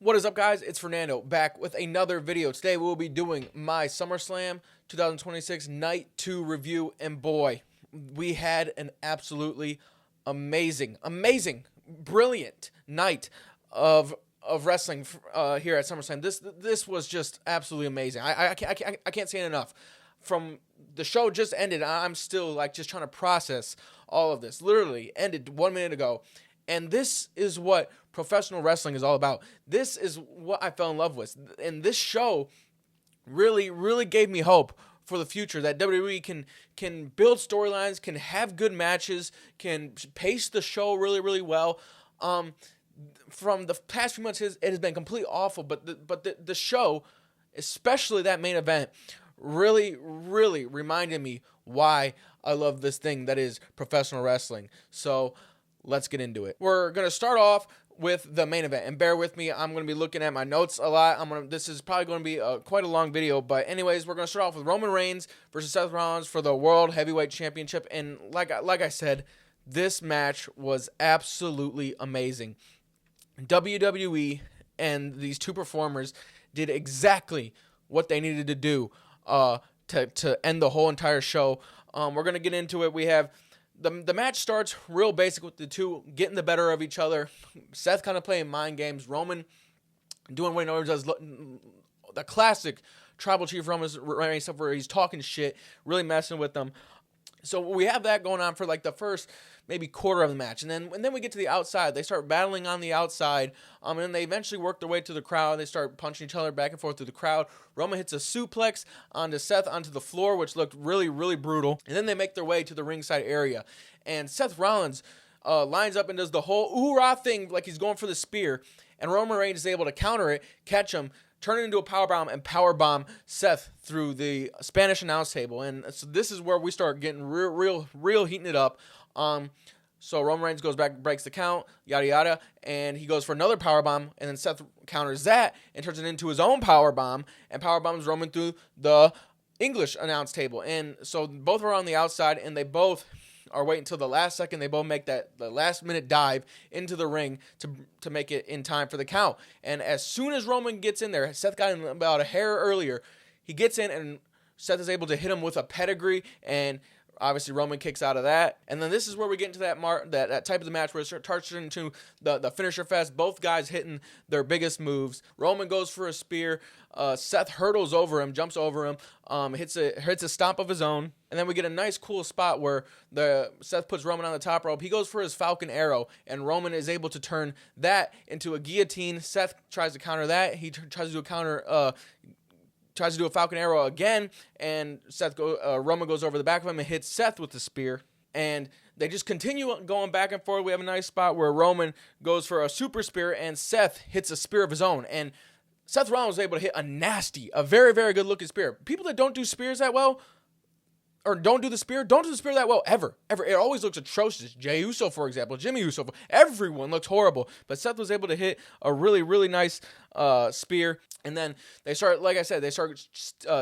What is up, guys? It's Fernando back with another video. Today we will be doing my SummerSlam 2026 Night 2 review, and boy, we had an absolutely amazing, brilliant night of wrestling here at SummerSlam. This was just absolutely amazing. I can't say it enough. From the show just ended, I'm still like just trying to process all of this. Literally ended 1 minute ago. And this is what professional wrestling is all about. This is what I fell in love with. And this show really gave me hope for the future, that WWE can build storylines, can have good matches, can pace the show really well. From the past few months, it has been completely awful, but the show, especially that main event, really reminded me why I love this thing that is professional wrestling. So let's get into it. We're going to start off with the main event, and bear with me, I'm going to be looking at my notes a lot. This is probably going to be quite a long video, but anyways, we're going to start off with Roman Reigns versus Seth Rollins for the World Heavyweight Championship, and like I said, this match was absolutely amazing. WWE and these two performers did exactly what they needed to do to end the whole entire show. We're going to get into it. We have the match starts real basic with the two getting the better of each other. Seth kind of playing mind games. Roman doing what he always does, the classic Tribal Chief Roman Reigns stuff where he's talking shit, really messing with them. So we have that going on for like the first maybe quarter of the match. And then we get to the outside. They start battling on the outside. And then they eventually work their way to the crowd. They start punching each other back and forth through the crowd. Roman hits a suplex onto Seth onto the floor, which looked really brutal. And then they make their way to the ringside area. And Seth Rollins lines up and does the whole oorah thing like he's going for the spear. And Roman Reigns is able to counter it, catch him, turn it into a powerbomb, and powerbomb Seth through the Spanish announce table. And so this is where we start getting real heating it up. So Roman Reigns goes back, breaks the count, yada, and he goes for another powerbomb, and then Seth counters that and turns it into his own powerbomb, and powerbombs Roman through the English announce table. And so both are on the outside, and they both are waiting until the last second. They both make the last minute dive into the ring to make it in time for the count. And as soon as Roman gets in there, Seth got in about a hair earlier. He gets in, and Seth is able to hit him with a pedigree, and obviously Roman kicks out of that. And then this is where we get into that type of the match where it starts into the finisher fest. Both guys hitting their biggest moves. Roman goes for a spear. Seth hurdles over him, jumps over him, hits a stomp of his own. And then we get a nice cool spot where Seth puts Roman on the top rope. He goes for his Falcon Arrow, and Roman is able to turn that into a guillotine. Seth tries to counter that. He tries to do a counter tries to do a Falcon Arrow again, and Roman goes over the back of him and hits Seth with the spear. And they just continue going back and forth. We have a nice spot where Roman goes for a super spear, and Seth hits a spear of his own. And Seth Rollins was able to hit a very good looking spear. People that don't do spears that well, or don't do the spear that well ever. It always looks atrocious. Jey Uso, for example, Jimmy Uso, everyone looks horrible. But Seth was able to hit a really nice spear. And then they start, like I said,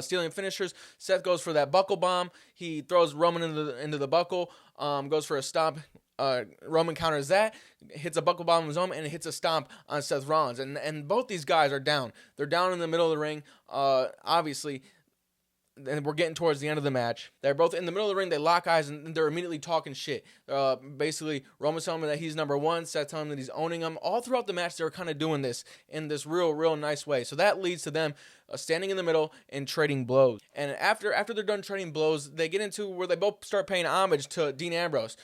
stealing finishers. Seth goes for that buckle bomb. He throws Roman into the buckle, goes for a stomp. Roman counters that, hits a buckle bomb of his own, and hits a stomp on Seth Rollins. And both these guys are down. They're down in the middle of the ring, obviously. And we're getting towards the end of the match. They're both in the middle of the ring. They lock eyes, and they're immediately talking shit. Basically, Roman's telling him that he's number one. Seth telling him that he's owning him. All throughout the match, they were kind of doing this in this real nice way. So that leads to them standing in the middle and trading blows. And after they're done trading blows, they get into where they both start paying homage to Dean Ambrose.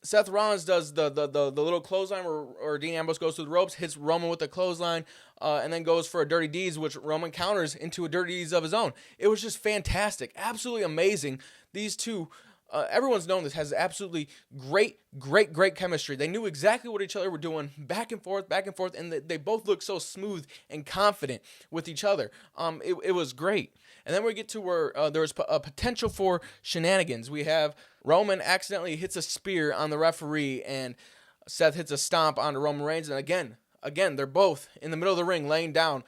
Seth Rollins does the little clothesline where Dean Ambrose goes through the ropes, hits Roman with the clothesline, and then goes for a Dirty Deeds, which Roman counters into a Dirty Deeds of his own. It was just fantastic, absolutely amazing. These two, everyone's known this, has absolutely great chemistry. They knew exactly what each other were doing, back and forth, and they both looked so smooth and confident with each other. It was great. And then we get to where there was a potential for shenanigans. We have Roman accidentally hits a spear on the referee, and Seth hits a stomp onto Roman Reigns. And again, they're both in the middle of the ring, laying down,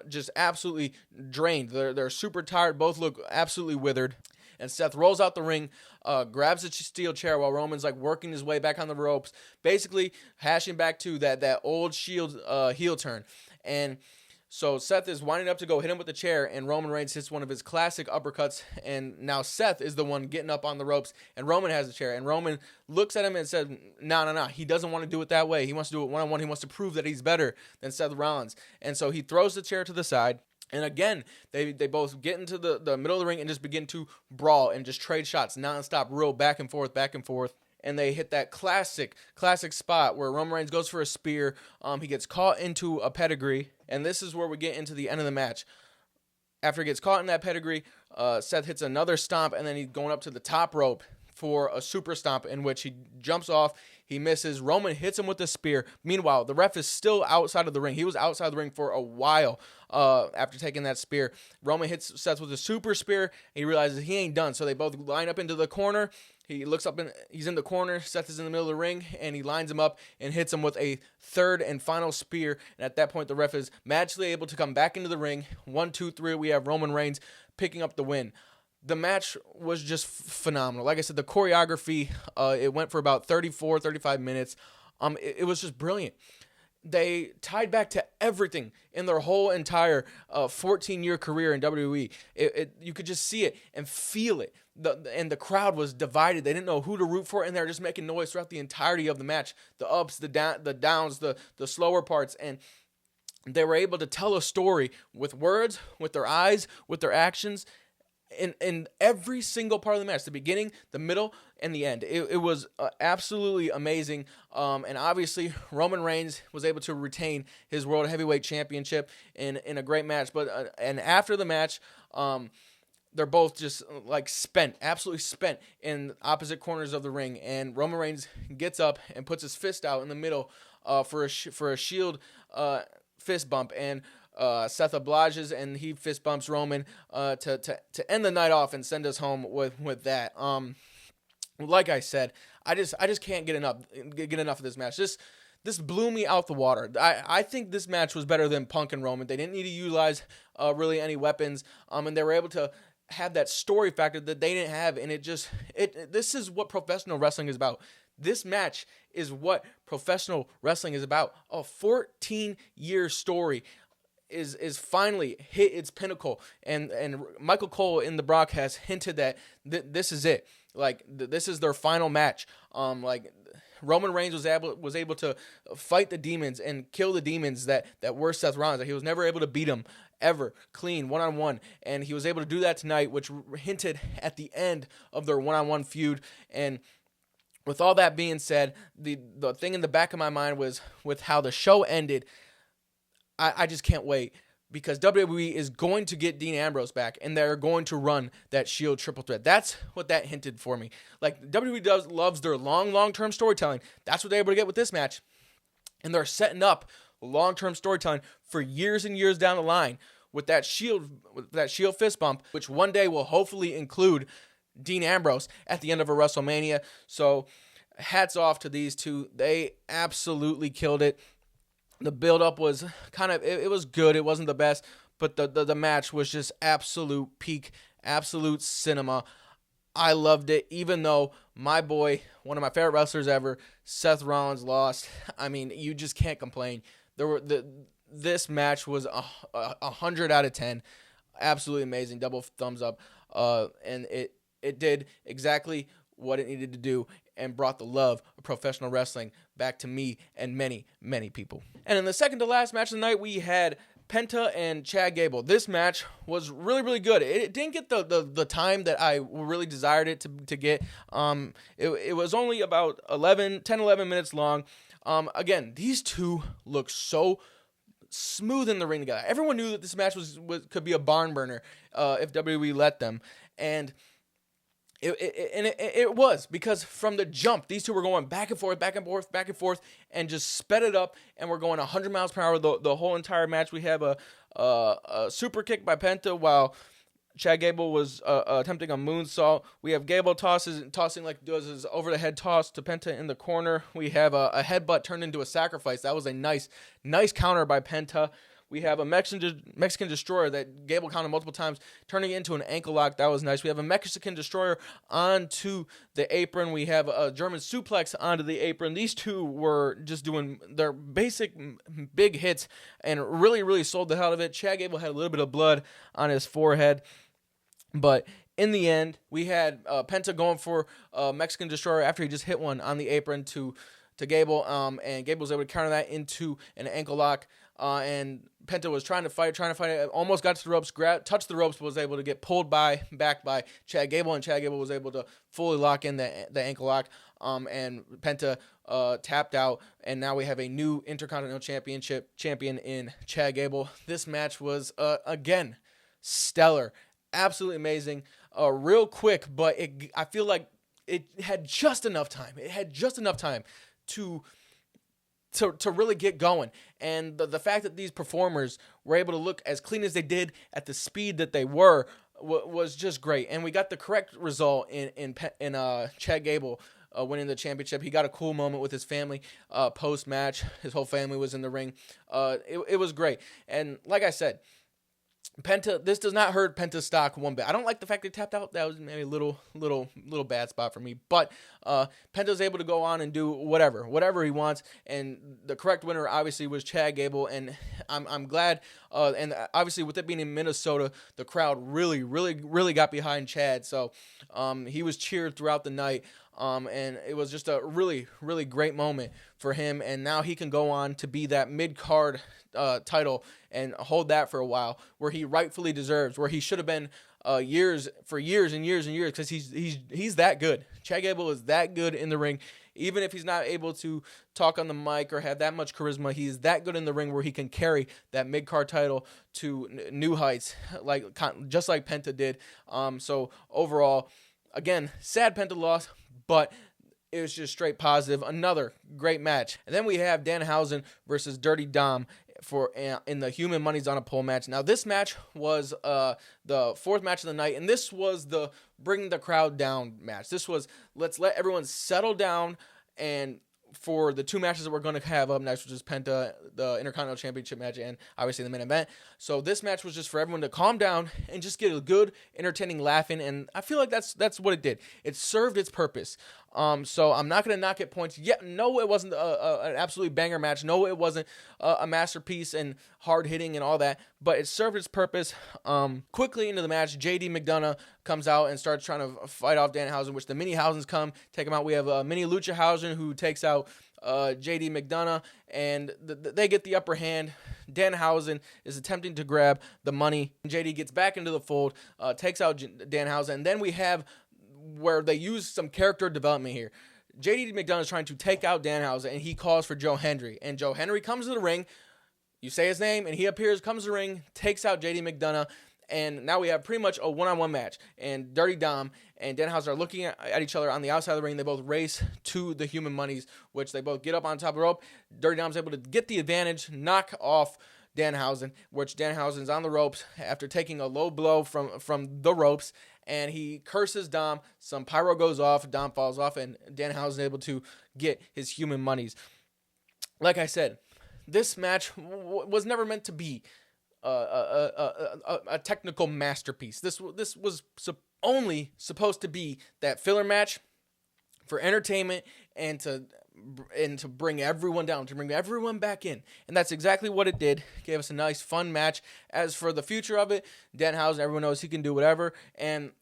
just absolutely drained. They're super tired. Both look absolutely withered. And Seth rolls out the ring, grabs the steel chair while Roman's like working his way back on the ropes, basically hashing back to that old Shield heel turn. And so Seth is winding up to go hit him with the chair, and Roman Reigns hits one of his classic uppercuts, and now Seth is the one getting up on the ropes, and Roman has the chair, and Roman looks at him and says, no, he doesn't want to do it that way. He wants to do it one-on-one. He wants to prove that he's better than Seth Rollins. And so he throws the chair to the side, and again, they both get into the middle of the ring and just begin to brawl and just trade shots nonstop, real back and forth. And they hit that classic spot where Roman Reigns goes for a spear. He gets caught into a pedigree, and this is where we get into the end of the match. After he gets caught in that pedigree, Seth hits another stomp, and then he's going up to the top rope for a super stomp in which he jumps off. He misses. Roman hits him with the spear. Meanwhile, the ref is still outside of the ring. He was outside the ring for a while after taking that spear. Roman hits Seth with a super spear, and he realizes he ain't done. So they both line up into the corner. He looks up, and he's in the corner. Seth is in the middle of the ring, and he lines him up and hits him with a third and final spear. And at that point, the ref is magically able to come back into the ring. 1, 2, 3, we have Roman Reigns picking up the win. The match was just phenomenal. Like I said, the choreography, it went for about 34, 35 minutes. It was just brilliant. They tied back to everything in their whole entire 14-year career in WWE. You could just see it and feel it. And the crowd was divided. They didn't know who to root for, and they were just making noise throughout the entirety of the match. The ups, the downs, the slower parts, and they were able to tell a story with words, with their eyes, with their actions, in every single part of the match, the beginning, the middle, and the end. It was absolutely amazing. And obviously, Roman Reigns was able to retain his World Heavyweight Championship in a great match. But and after the match, they're both just like absolutely spent in opposite corners of the ring. And Roman Reigns gets up and puts his fist out in the middle for a Shield fist bump, and Seth obliges, and he fist bumps Roman to end the night off and send us home with that. Like I said, I just can't get enough of this match. This blew me out the water. I think this match was better than Punk and Roman. They didn't need to utilize really any weapons, and they were able to have that story factor that they didn't have, and this is what professional wrestling is about. This match is what professional wrestling is about. A 14-year story is finally hit its pinnacle, and Michael Cole in the broadcast hinted that this is it. Like this is their final match. Like Roman Reigns was able to fight the demons and kill the demons that were Seth Rollins. That he was never able to beat him ever clean one-on-one, and he was able to do that tonight, which hinted at the end of their one-on-one feud. And with all that being said, the thing in the back of my mind was with how the show ended. I just can't wait, because WWE is going to get Dean Ambrose back, and they're going to run that Shield triple threat. That's what that hinted for me. Like, WWE loves their long-term storytelling. That's what they're able to get with this match. And they're setting up long-term storytelling for years and years down the line with that Shield fist bump, which one day will hopefully include Dean Ambrose at the end of a WrestleMania. So hats off to these two. They absolutely killed it. The build-up was it was good. It wasn't the best, but the match was just absolute peak, absolute cinema. I loved it, even though my boy, one of my favorite wrestlers ever, Seth Rollins, lost. I mean, you just can't complain. This match was 100 out of 10. Absolutely amazing. Double thumbs up. And it did exactly what it needed to do and brought the love of professional wrestling back to me and many, many people. And in the second to last match of the night, we had Penta and Chad Gable. This match was really, really good. It didn't get the time that I really desired it to get. It was only about 10, 11 minutes long. Again, these two look so smooth in the ring together. Everyone knew that this match could be a barn burner if WWE let them. And it was, because from the jump, these two were going back and forth, and just sped it up, and we're going 100 miles per hour the whole entire match. We have a super kick by Penta while Chad Gable was attempting a moonsault. We have Gable tossing does his over the head toss to Penta in the corner. We have a headbutt turned into a sacrifice. That was a nice counter by Penta. We have a Mexican Destroyer that Gable counted multiple times, turning it into an ankle lock. That was nice. We have a Mexican Destroyer onto the apron. We have a German suplex onto the apron. These two were just doing their basic big hits and really, really sold the hell out of it. Chad Gable had a little bit of blood on his forehead, but in the end, we had Penta going for Mexican Destroyer after he just hit one on the apron to Gable, and Gable was able to counter that into an ankle lock, and Penta was trying to fight it, almost got to the ropes, touched the ropes, but was able to get pulled back by Chad Gable, and Chad Gable was able to fully lock in the ankle lock, and Penta tapped out, and now we have a new Intercontinental Championship champion in Chad Gable. This match was, again, stellar. Absolutely amazing. Real quick, but I feel like it had just enough time. It had just enough time to really get going. And the fact that these performers were able to look as clean as they did at the speed that they were was just great. And we got the correct result in Chad Gable winning the championship. He got a cool moment with his family post-match. His whole family was in the ring. It was great. And like I said, Penta, this does not hurt Penta's stock one bit. I don't like the fact they tapped out. That was maybe a little bad spot for me. But Penta's able to go on and do whatever he wants. And the correct winner obviously was Chad Gable. And I'm glad. And obviously with it being in Minnesota, the crowd really got behind Chad. So he was cheered throughout the night. And it was just a really great moment for him. And now he can go on to be that mid-card title and hold that for a while, where he rightfully deserves, where he should have been years and years, because he's that good. Chad Gable is that good in the ring. Even if he's not able to talk on the mic or have that much charisma, he's that good in the ring where he can carry that mid-card title to new heights, just like Penta did. So overall, again, sad Penta loss, but it was just straight positive. Another great match. And then we have Danhausen versus Dirty Dom in the Human Money's on a Pole match. Now, this match was the fourth match of the night, and this was the bring the crowd down match. This was, let's let everyone settle down, and for the two matches that we're going to have up next, which is Penta, the Intercontinental Championship match, and obviously the main event. So this match was just for everyone to calm down and just get a good, entertaining laugh in, and I feel like that's what it did. It served its purpose. So I'm not going to knock it points. No, it wasn't an absolutely banger match. No, it wasn't a masterpiece and hard hitting and all that, but it served its purpose. Quickly into the match, JD McDonough comes out and starts trying to fight off Danhausen, which the Mini Housens come, take him out. We have Mini Lucha Hausen who takes out JD McDonough, and they get the upper hand. Danhausen is attempting to grab the money. JD gets back into the fold, takes out Danhausen, and then we have where they use some character development here. JD McDonough is trying to take out Danhausen, and he calls for Joe Hendry. And Joe Hendry comes to the ring. You say his name, and he appears, comes to the ring, takes out JD McDonough, and now we have pretty much a one-on-one match. And Dirty Dom and Danhausen are looking at each other on the outside of the ring. They both race to the Human Monies, which they both get up on top of the rope. Dirty Dom's able to get the advantage, knock off Danhausen, which Danhausen's on the ropes after taking a low blow from the ropes, and he curses Dom. Some pyro goes off, Dom falls off, and Danhausen able to get his Human Monies. Like I said, this match was never meant to be a technical masterpiece. This was only supposed to be that filler match for entertainment and to bring everyone down, to bring everyone back in. And that's exactly what it did. Gave us a nice, fun match. As for the future of it, Danhausen, everyone knows he can do whatever. And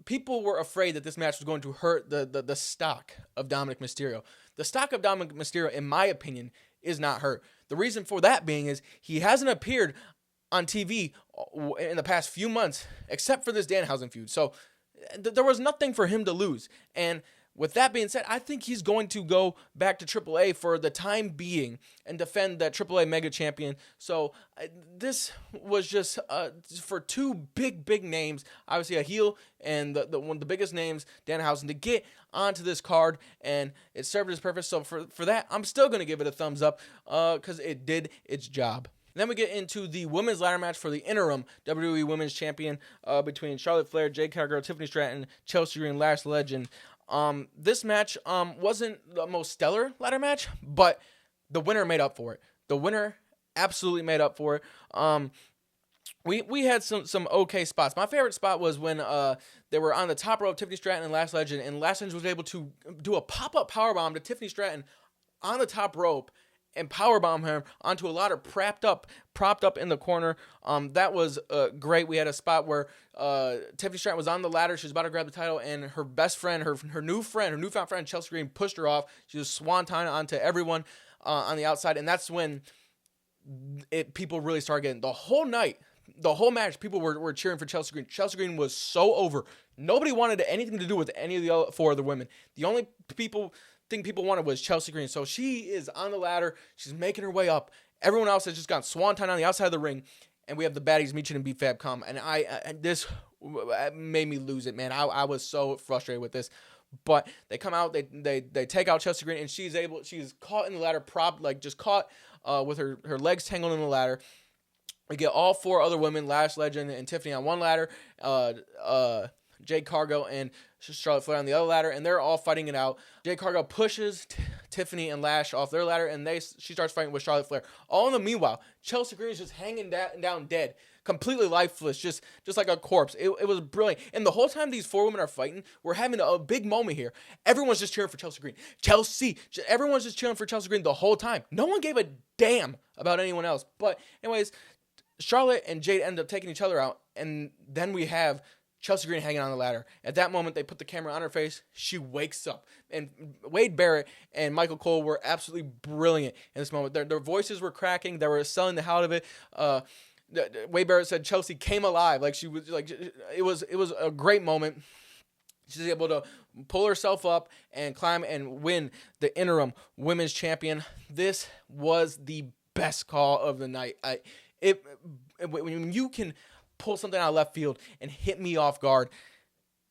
people were afraid that this match was going to hurt the stock of Dominic Mysterio. The stock of Dominic Mysterio, in my opinion, is not hurt. The reason for that being is he hasn't appeared on TV in the past few months, except for this Danhausen feud. So there was nothing for him to lose. And with that being said, I think he's going to go back to AAA for the time being and defend that AAA Mega Champion. So this was just for two big names, obviously a heel and one of the biggest names, Danhausen, to get onto this card, and it served its purpose. So for that, I'm still going to give it a thumbs up because it did its job. Then we get into the women's ladder match for the interim WWE Women's Champion between Charlotte Flair, Jade Cargill, Tiffany Stratton, Chelsea Green, Lash Legend. This match wasn't the most stellar ladder match, but the winner made up for it. The winner absolutely made up for it. We had some okay spots. My favorite spot was when they were on the top rope, Tiffany Stratton and Lash Legend, and Lash Legend was able to do a pop-up powerbomb to Tiffany Stratton on the top rope and powerbomb her onto a ladder propped up in the corner. That was great. We had a spot where Tiffany Stratton was on the ladder. She was about to grab the title, and her best friend, her newfound friend, Chelsea Green, pushed her off. She was swanton onto everyone on the outside, and that's when people really started getting the whole night. The whole match, people were cheering for Chelsea Green. Chelsea Green was so over. Nobody wanted anything to do with any of the other 4 other women. The only thing people wanted was Chelsea Green. So she is on the ladder. She's making her way up. Everyone else has just gone swanton on the outside of the ring. And we have the baddies, Michin and B-Fab, come. And this made me lose it, man. I was so frustrated with this. But they come out, they take out Chelsea Green, and she's caught in the ladder, just caught with her legs tangled in the ladder. We get all 4 other women, Lash Legend and Tiffany on one ladder, Jade Cargill and Charlotte Flair on the other ladder, and they're all fighting it out. Jade Cargill pushes Tiffany and Lash off their ladder, and she starts fighting with Charlotte Flair. All in the meanwhile, Chelsea Green is just hanging down dead, completely lifeless, just like a corpse. It was brilliant. And the whole time these 4 women are fighting, we're having a big moment here. Everyone's just cheering for Chelsea Green. Everyone's just cheering for Chelsea Green the whole time. No one gave a damn about anyone else. But anyways, Charlotte and Jade end up taking each other out, and then we have Chelsea Green hanging on the ladder. At that moment, they put the camera on her face. She wakes up. And Wade Barrett and Michael Cole were absolutely brilliant in this moment. Their voices were cracking. They were selling the hell out of it. Wade Barrett said Chelsea came alive. Like, she was like, it was a great moment. She's able to pull herself up and climb and win the interim women's champion. This was the best call of the night. When you can pull something out of left field and hit me off guard,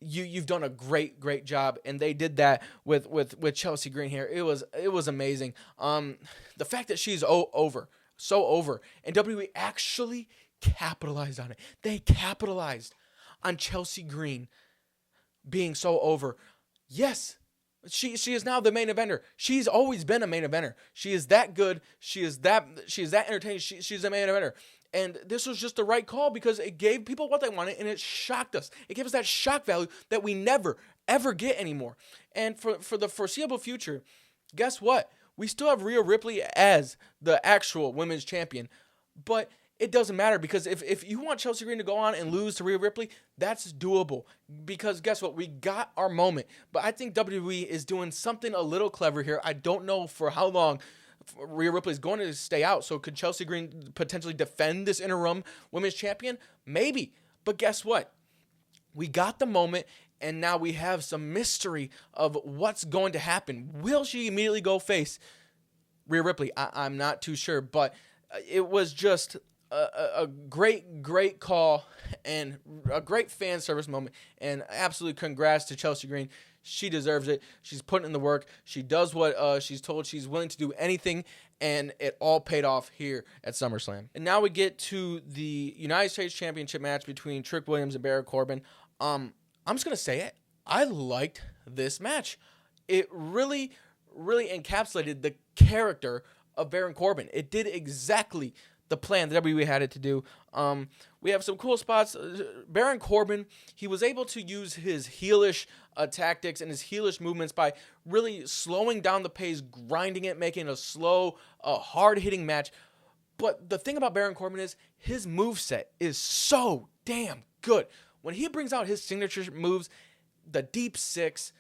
you've done a great job, and they did that with Chelsea Green here. It was amazing. The fact that she's so over, and WWE actually capitalized on it. They capitalized on Chelsea Green being so over. Yes. She is now the main eventer. She's always been a main eventer. She is that good. She is that entertaining. She's a main eventer. And this was just the right call because it gave people what they wanted, and it shocked us. It gave us that shock value that we never, ever get anymore. And for the foreseeable future, guess what? We still have Rhea Ripley as the actual women's champion. But it doesn't matter because if you want Chelsea Green to go on and lose to Rhea Ripley, that's doable. Because guess what? We got our moment. But I think WWE is doing something a little clever here. I don't know for how long Rhea Ripley is going to stay out. So could Chelsea Green potentially defend this interim women's champion? Maybe. But guess what? We got the moment, and now we have some mystery of what's going to happen. Will she immediately go face Rhea Ripley? I'm not too sure, but it was just a great call and a great fan service moment, and absolutely congrats to Chelsea Green. She deserves it. She's putting in the work. She does what she's told. She's willing to do anything, and it all paid off here at SummerSlam. And now we get to the United States Championship match between Trick Williams and Baron Corbin. I'm just going to say it. I liked this match. It really encapsulated the character of Baron Corbin. It did exactly the plan that WWE had it to do. We have some cool spots. Baron Corbin, he was able to use his heelish tactics and his heelish movements by really slowing down the pace, grinding it, making a slow, hard-hitting match. But the thing about Baron Corbin is his moveset is so damn good. When he brings out his signature moves, the deep six,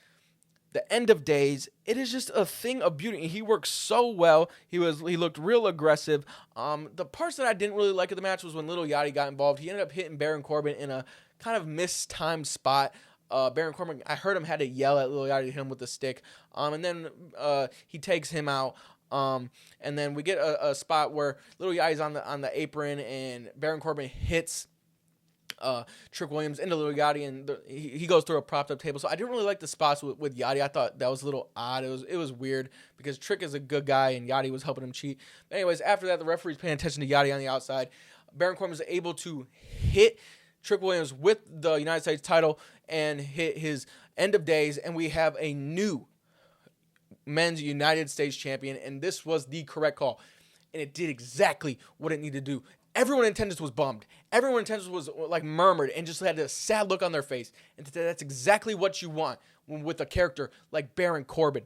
the end of days, it is just a thing of beauty. He works so well. He looked real aggressive. The parts that I didn't really like of the match was when Little Yachty got involved. He ended up hitting Baron Corbin in a kind of mistimed spot. Baron Corbin, I heard him had to yell at Little Yachty to hit him with the stick. And then he takes him out. And then we get a spot where Little Yachty's on the apron, and Baron Corbin hits Trick Williams into Little Yachty, and he goes through a propped up table. So I didn't really like the spots with Yachty. I thought that was a little odd. It was weird because Trick is a good guy and Yachty was helping him cheat. But anyways, after that, the referee's paying attention to Yachty on the outside. Baron Corbin was able to hit Trick Williams with the United States title and hit his end of days, and we have a new men's United States champion, and this was the correct call. and it did exactly what it needed to do. Everyone in attendance was bummed. Everyone in attendance was like murmured and just had a sad look on their face. And that's exactly what you want with a character like Baron Corbin.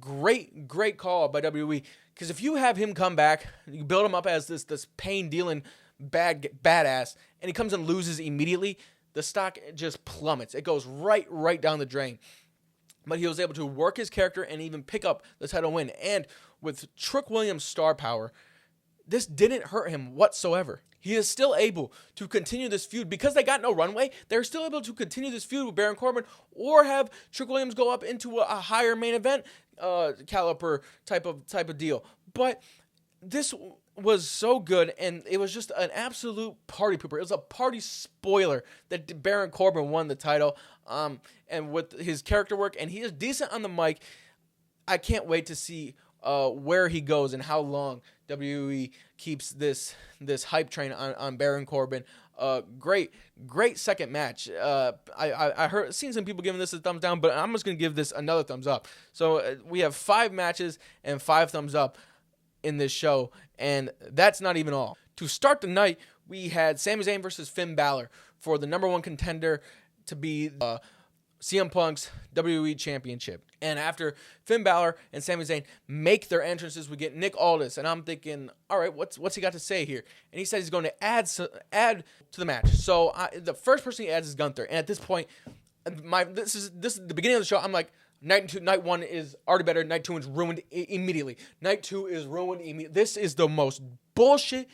Great call by WWE, because if you have him come back, you build him up as this pain dealing badass, and he comes and loses immediately, the stock just plummets. It goes right down the drain. But he was able to work his character and even pick up the title win. And with Trick Williams' star power, this didn't hurt him whatsoever. He is still able to continue this feud because they got no runway. They're still able to continue this feud with Baron Corbin, or have Trick Williams go up into a higher main event caliber type of deal. But this was so good, and it was just an absolute party pooper. It was a party spoiler that Baron Corbin won the title, and with his character work, and he is decent on the mic. I can't wait to see where he goes and how long WWE keeps this hype train on Baron Corbin. Great second match. I seen some people giving this a thumbs down, but I'm just gonna give this another thumbs up. So we have 5 matches and 5 thumbs up in this show, and that's not even all. To start the night, we had Sami Zayn versus Finn Balor for the number 1 contender to be CM Punk's WWE Championship. And after Finn Balor and Sami Zayn make their entrances, we get Nick Aldis, and I'm thinking, all right, what's he got to say here? And he said he's going to add to the match. So the first person he adds is Gunther, and at this point, this is the beginning of the show. I'm like, night 1 is already better. Night 2 is ruined immediately. Night 2 is ruined immediately. This is the most bullshit,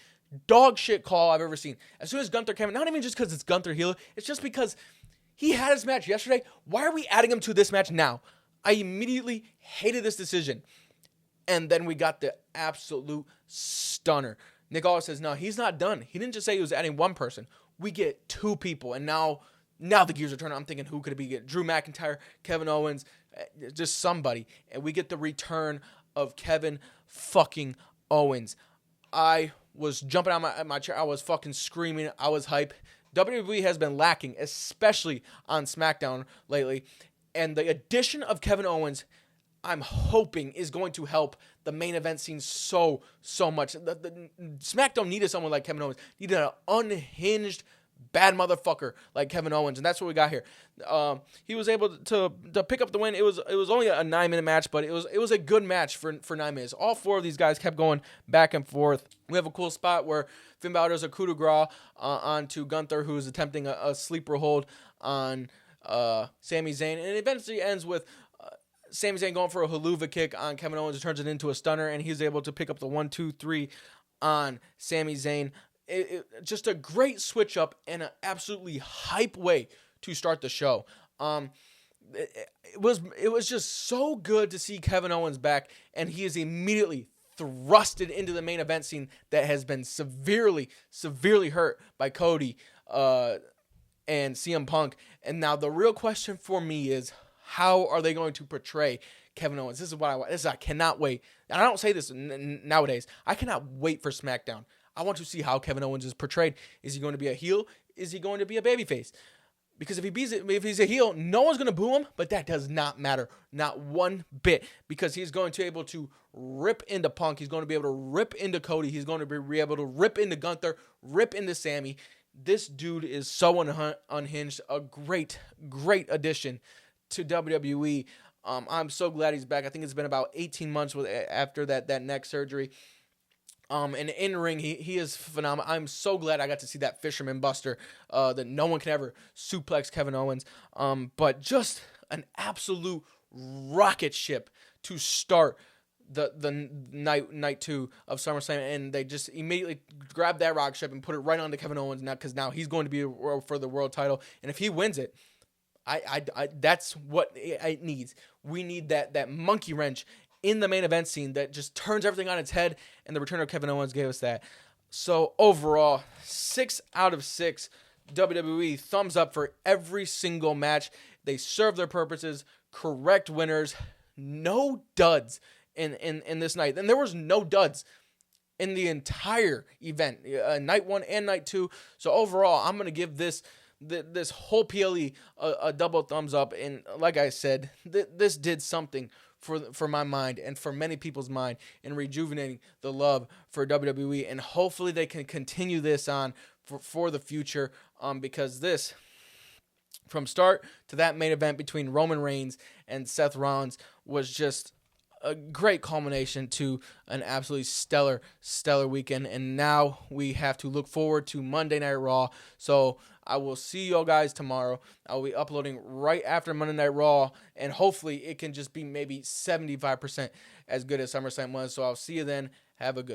dog shit call I've ever seen. As soon as Gunther came in, not even just because it's Gunther heel, it's just because he had his match yesterday. Why are we adding him to this match now? I immediately hated this decision. And then we got the absolute stunner. Nick Aldis says, no, he's not done. He didn't just say he was adding 1 person. We get 2 people. And now the gears are turning. I'm thinking, who could it be? Drew McIntyre, Kevin Owens, just somebody. And we get the return of Kevin fucking Owens. I was jumping out my chair. I was fucking screaming. I was hype. WWE has been lacking, especially on SmackDown lately. And the addition of Kevin Owens, I'm hoping, is going to help the main event scene so much. The SmackDown needed someone like Kevin Owens. Needed an unhinged, bad motherfucker like Kevin Owens, and that's what we got here. He was able to pick up the win. It was only a 9-minute match, but it was a good match for 9 minutes. All 4 of these guys kept going back and forth. We have a cool spot where Finn Balor does a coup de grace onto Gunther, who is attempting a sleeper hold on Sami Zayn, and it eventually ends with Sami Zayn going for a haluva kick on Kevin Owens. It turns it into a stunner, and he's able to pick up the 1, 2, 3 on Sami Zayn. Just a great switch up and an absolutely hype way to start the show. It was just so good to see Kevin Owens back, and he is immediately thrusted into the main event scene that has been severely hurt by Cody and CM Punk. And now the real question for me is, how are they going to portray Kevin Owens? This is what I want. I cannot wait. And I don't say this nowadays. I cannot wait for SmackDown. I want to see how Kevin Owens is portrayed. Is he going to be a heel? Is he going to be a babyface? Because if he's a heel, no one's going to boo him, but that does not matter. Not one bit. Because he's going to be able to rip into Punk. He's going to be able to rip into Cody. He's going to be able to rip into Gunther, rip into Sammy. This dude is so unhinged. A great addition to WWE. I'm so glad he's back. I think it's been about 18 months after that neck surgery. And in the ring, he is phenomenal. I'm so glad I got to see that Fisherman Buster that no one can ever suplex Kevin Owens. But just an absolute rocket ship to start the night 2 of SummerSlam, and they just immediately grabbed that rocket ship and put it right onto Kevin Owens now, because now he's going to be for the world title, and if he wins it, I that's what it needs. We need that monkey wrench in the main event scene that just turns everything on its head, and the return of Kevin Owens gave us that. So overall, 6 out of 6 WWE thumbs up for every single match. They serve their purposes, correct winners, no duds in this night. And there was no duds in the entire event, night 1 and night 2. So overall, I'm going to give this whole PLE a double thumbs up. And like I said, this did something for my mind and for many people's mind, and rejuvenating the love for WWE. And hopefully they can continue this on for the future, because this, from start to that main event between Roman Reigns and Seth Rollins, was just a great culmination to an absolutely stellar weekend. And now we have to look forward to Monday Night Raw. So I will see y'all guys tomorrow. I'll be uploading right after Monday Night Raw, and hopefully it can just be maybe 75% as good as SummerSlam was. So I'll see you then. Have a good one.